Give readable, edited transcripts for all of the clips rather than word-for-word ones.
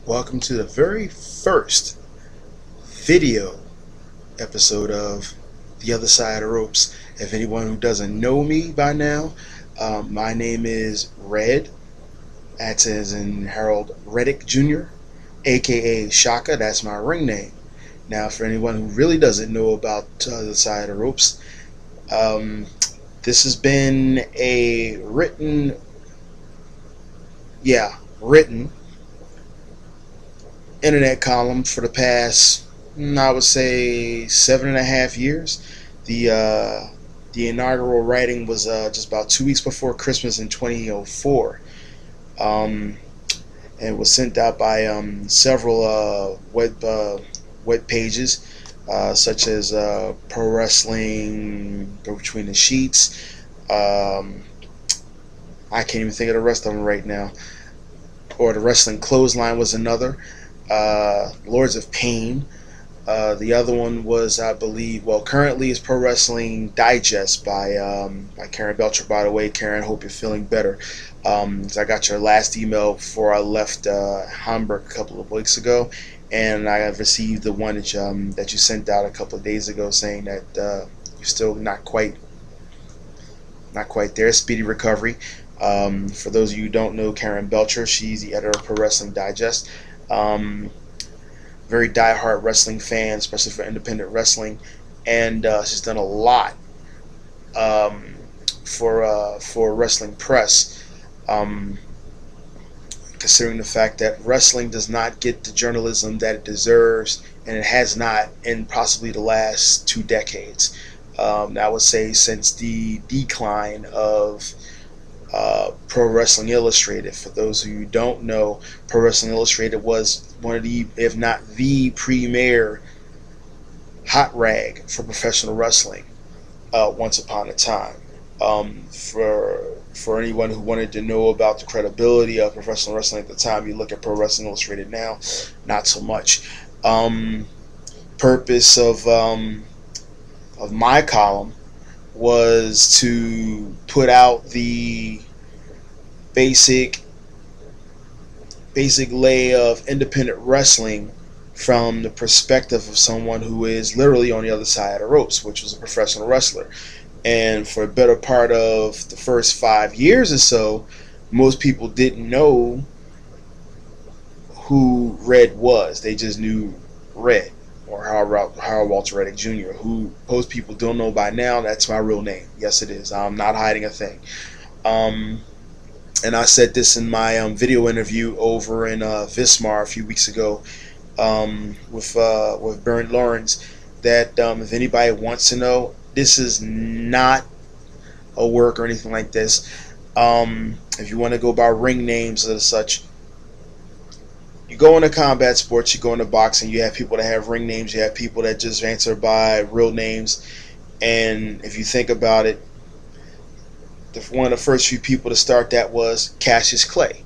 Welcome to the very first video episode of The Other Side of Ropes. If anyone who doesn't know me by now, my name is Red, that's as in Harold Reddick Jr., aka Shaka. That's my ring name. Now, for anyone who really doesn't know about The Other Side of Ropes, this has been a written internet column for the past, I would say, 7.5 years. The inaugural writing was just about 2 weeks before Christmas in 2004, and it was sent out by several web pages, such as Pro Wrestling, Go Between the Sheets. I can't even think of the rest of them right now. Or the Wrestling Clothesline was another. Lords of Pain. The other one was, I believe, currently is Pro Wrestling Digest by Karen Belcher. By the way, Karen, hope you're feeling better. I got your last email before I left Hamburg a couple of weeks ago, and I have received the one that you sent out a couple of days ago, saying that you're still not quite there. Speedy recovery. For those of you who don't know Karen Belcher, she's the editor of Pro Wrestling Digest. Very die-hard wrestling fan, especially for independent wrestling, and she's done a lot for wrestling press, considering the fact that wrestling does not get the journalism that it deserves, and it has not in possibly the last 2 decades. I would say since the decline of Pro Wrestling Illustrated. For those who don't know, Pro Wrestling Illustrated was one of the, if not the premier hot rag for professional wrestling once upon a time. For anyone who wanted to know about the credibility of professional wrestling at the time, you look at Pro Wrestling Illustrated now, not so much. Purpose of my column was to put out the basic lay of independent wrestling from the perspective of someone who is literally on the other side of the ropes, which was a professional wrestler. And for a better part of the first 5 years or so, most people didn't know who Red was. They just knew Red, or Harold Walter Reddick Jr., who most people don't know by now. That's my real name. Yes, it is. I'm not hiding a thing. And I said this in my video interview over in Vismar a few weeks ago with Bernd Lawrence, that if anybody wants to know, this is not a work or anything like this. If you want to go by ring names or such, you go into combat sports, you go into boxing, you have people that have ring names, you have people that just answer by real names. And if you think about it, one of the first few people to start that was Cassius Clay.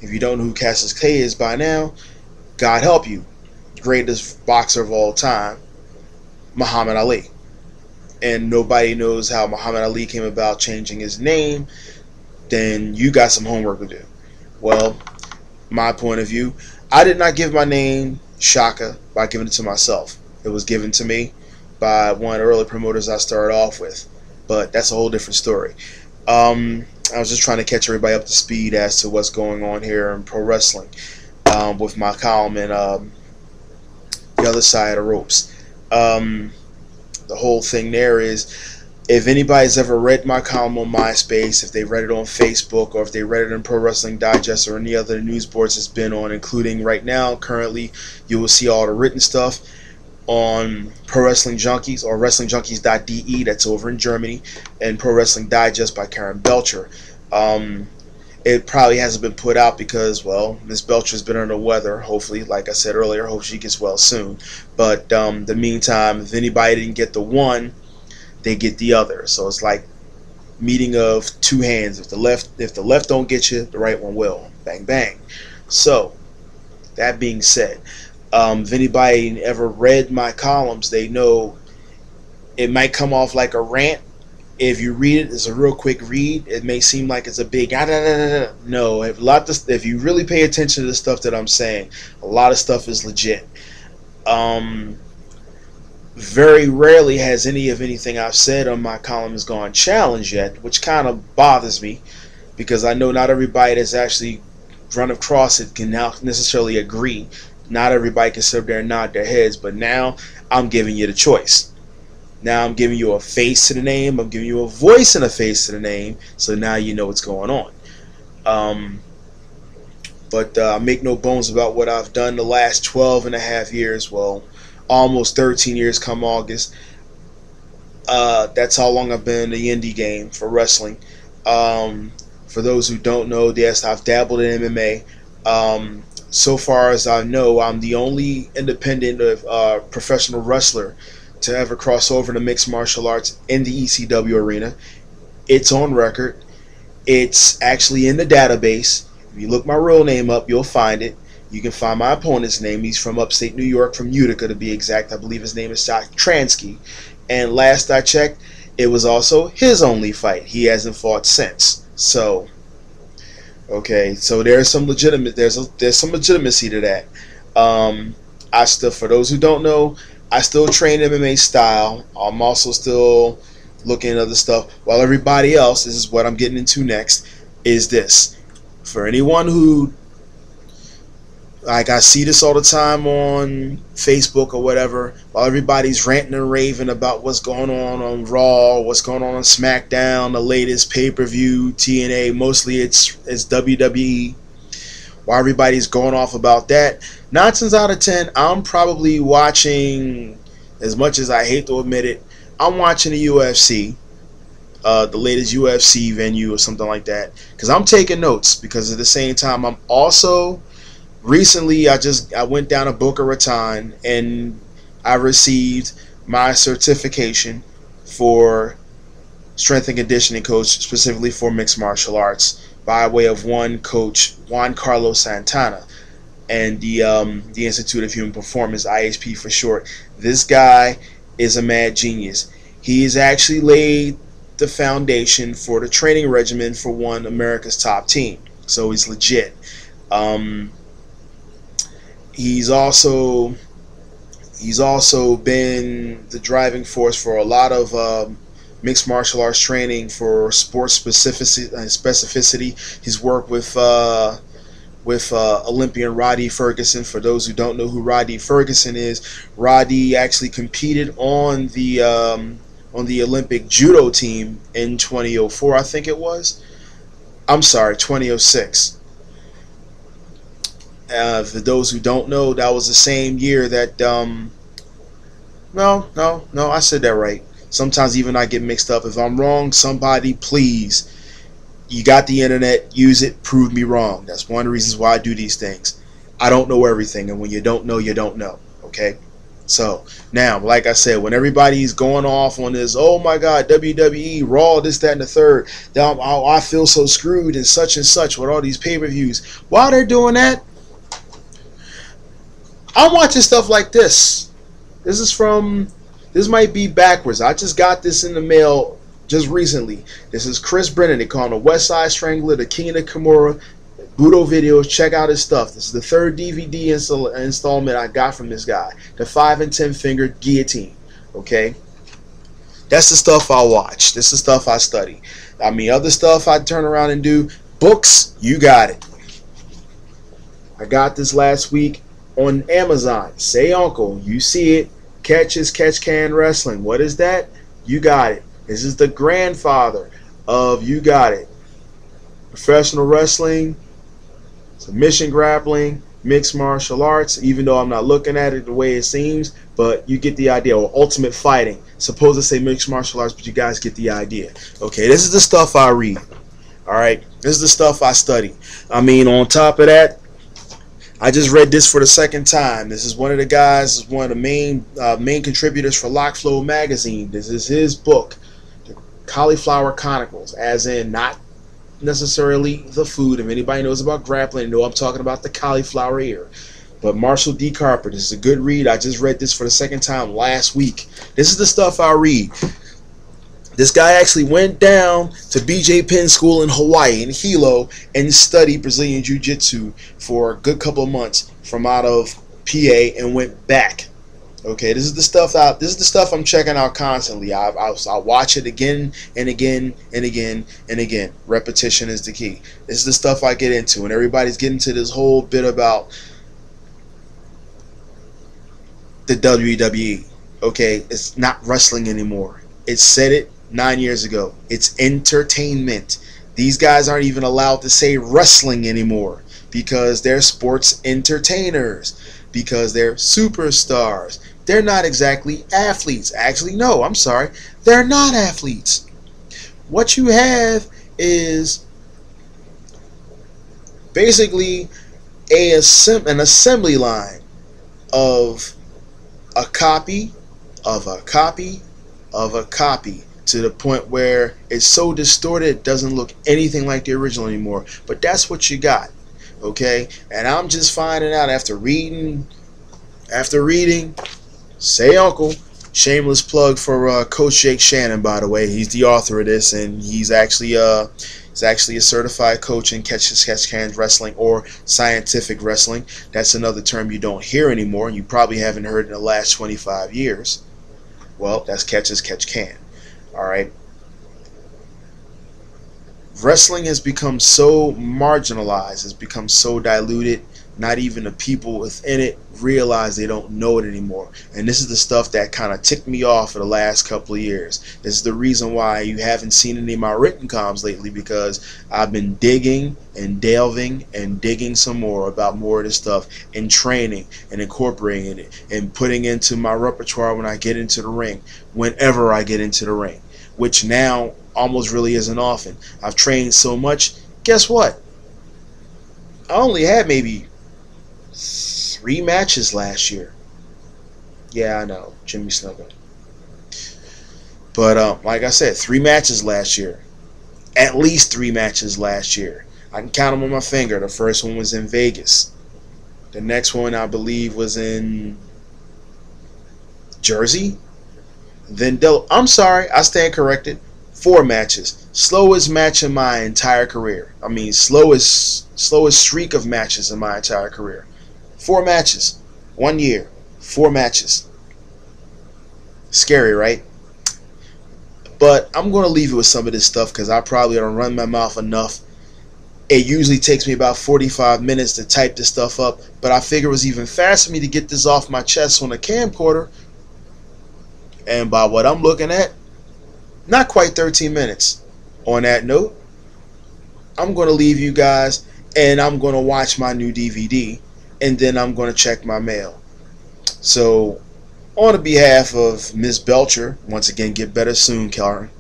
If you don't know who Cassius Clay is by now, God help you. Greatest boxer of all time, Muhammad Ali. And nobody knows how Muhammad Ali came about changing his name, then you got some homework to do. Well, my point of view, I did not give my name Shaka by giving it to myself. It was given to me by one of the early promoters I started off with, but that's a whole different story. I was just trying to catch everybody up to speed as to what's going on here in pro wrestling with my column and The Other Side of Ropes. The whole thing there is, if anybody's ever read my column on MySpace, if they read it on Facebook, or if they read it in Pro Wrestling Digest or any other news boards it's been on, including right now, currently, you will see all the written stuff on Pro Wrestling Junkies or WrestlingJunkies.de, that's over in Germany, and Pro Wrestling Digest by Karen Belcher. It probably hasn't been put out because, well, Miss Belcher's been under the weather. Hopefully, like I said earlier, hope she gets well soon. But the meantime, if anybody didn't get the one, they get the other. So it's like meeting of two hands. If the left don't get you, the right one will. Bang bang. So that being said, if anybody ever read my columns, they know it might come off like a rant, If you read it, it's a real quick read. It may seem like it's a big no. If you really pay attention to the stuff that I'm saying, a lot of stuff is legit. Very rarely has anything I've said on my column has gone challenged yet, which kind of bothers me because I know not everybody that's actually run across it can now necessarily agree. Not everybody can sit there and nod their heads, but now I'm giving you the choice. Now I'm giving you a face to the name. I'm giving you a voice and a face to the name, so now you know what's going on. But make no bones about what I've done the last 12 and a half years. Well, almost 13 years come August. That's how long I've been in the indie game for wrestling. For those who don't know, yes, I've dabbled in MMA. So far as I know, I'm the only independent professional wrestler to ever cross over to mixed martial arts in the ECW arena. It's on record. It's actually in the database. If you look my real name up, you'll find it. You can find my opponent's name. He's from upstate New York, from Utica to be exact. I believe his name is Zach Transky. And last I checked, it was also his only fight. He hasn't fought since. So, okay, so there's some some legitimacy to that. For those who don't know, I still train MMA style. I'm also still looking at other stuff. While everybody else, this is what I'm getting into next, is this. For anyone who, like, I see this all the time on Facebook or whatever, while everybody's ranting and raving about what's going on Raw, what's going on SmackDown, the latest pay-per-view, TNA, mostly it's WWE. While everybody's going off about that, 9 times out of 10, I'm probably watching, as much as I hate to admit it, I'm watching the UFC, the latest UFC venue or something like that, because I'm taking notes. Because at the same time, I'm also recently I went down to Boca Raton and I received my certification for strength and conditioning coach, specifically for mixed martial arts, by way of one coach, Juan Carlos Santana, and the Institute of Human Performance, IHP for short. This guy is a mad genius. He's actually laid the foundation for the training regimen for one America's top team. So he's legit. He's also been the driving force for a lot of mixed martial arts training for sports specificity. He's worked with Olympian Roddy Ferguson. For those who don't know who Roddy Ferguson is, Roddy actually competed on the Olympic judo team in 2004, I think it was. I'm sorry, 2006. For those who don't know, that was the same year that no, I said that right. Sometimes even I get mixed up. If I'm wrong, somebody please, you got the internet, use it, prove me wrong. That's one of the reasons why I do these things. I don't know everything, and when you don't know, you don't know. Okay? So, now, like I said, when everybody's going off on this, oh my God, WWE, Raw, this, that, and the third, I feel so screwed and such with all these pay-per-views. While they're doing that, I'm watching stuff like this. This might be backwards. I just got this in the mail just recently. This is Chris Brennan. They call him the West Side Strangler, the King of the Kimura. Budo videos. Check out his stuff. This is the third DVD installment I got from this guy. The 5 and 10 finger guillotine. Okay? That's the stuff I watch. This is the stuff I study. I mean, other stuff I turn around and do. Books, you got it. I got this last week on Amazon. Say Uncle, you see it. Catch Can Wrestling. What is that? You got it. This is the grandfather of You Got It. Professional wrestling, submission grappling, mixed martial arts, even though I'm not looking at it the way it seems, but you get the idea. Or ultimate fighting. Supposed to say mixed martial arts, but you guys get the idea. Okay, this is the stuff I read. Alright, this is the stuff I study. I mean, on top of that, I just read this for the second time. This is one of the guys, one of the main contributors for Lockflow magazine. This is his book, The Cauliflower Chronicles, as in not necessarily the food. If anybody knows about grappling, know I'm talking about the cauliflower ear. But Marshall D. Carper, this is a good read. I just read this for the second time last week. This is the stuff I read. This guy actually went down to BJ Penn School in Hawaii, in Hilo, and studied Brazilian Jiu-Jitsu for a good couple of months from out of PA and went back. Okay, this is the stuff out. This is the stuff I'm checking out constantly. I'll watch it again and again and again and again. Repetition is the key. This is the stuff I get into, and everybody's getting to this whole bit about the WWE. Okay, it's not wrestling anymore. It said it 9 years ago. It's entertainment. These guys aren't even allowed to say wrestling anymore because they're sports entertainers, because they're superstars. They're not exactly athletes. Actually, no, I'm sorry. They're not athletes. What you have is basically an assembly line of a copy of a copy of a copy, to the point where it's so distorted it doesn't look anything like the original anymore. But that's what you got. Okay? And I'm just finding out after reading, say uncle, shameless plug for Coach Jake Shannon, by the way. He's the author of this, and he's actually a certified coach in catch-as-catch-cans wrestling, or scientific wrestling. That's another term you don't hear anymore, and you probably haven't heard in the last 25 years. Well, that's catch-as-catch-can. All right. Wrestling has become so marginalized, has become so diluted, not even the people within it realize they don't know it anymore. And this is the stuff that kind of ticked me off for the last couple of years. This is the reason why you haven't seen any of my written comms lately, because I've been digging and delving and digging some more about more of this stuff, and training and incorporating it and putting into my repertoire when I get into the ring, whenever I get into the ring, which now almost really isn't often. I've trained so much, guess what? I only had maybe 3 matches last year. Yeah, I know, Jimmy Snuggle. But like I said, 3 matches last year. At least 3 matches last year. I can count them on my finger. The first one was in Vegas. The next one, I believe, was in Jersey. Then I'm sorry, I stand corrected. 4 matches. Slowest match in my entire career. I mean, slowest streak of matches in my entire career. 4 matches. 1 year. 4 matches. Scary, right? But I'm going to leave it with some of this stuff because I probably don't run my mouth enough. It usually takes me about 45 minutes to type this stuff up, but I figure it was even faster for me to get this off my chest on a camcorder. And by what I'm looking at, not quite 13 minutes. On that note, I'm going to leave you guys, and I'm going to watch my new DVD, and then I'm going to check my mail. So, on the behalf of Miss Belcher, once again, get better soon, Karen.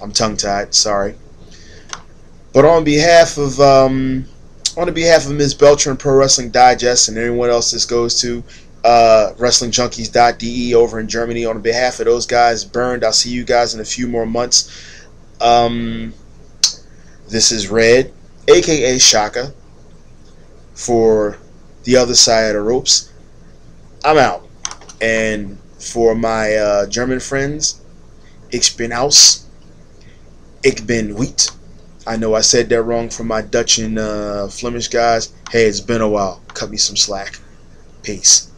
I'm tongue-tied, sorry. But on behalf of Miss Belcher and Pro Wrestling Digest, and anyone else this goes to, WrestlingJunkies.de over in Germany, on behalf of those guys, burned. I'll see you guys in a few more months. This is Red, aka Shaka, for the other side of the ropes. I'm out. And for my German friends, ich bin aus, ich bin wheat. I know I said that wrong for my Dutch and Flemish guys. Hey, it's been a while. Cut me some slack. Peace.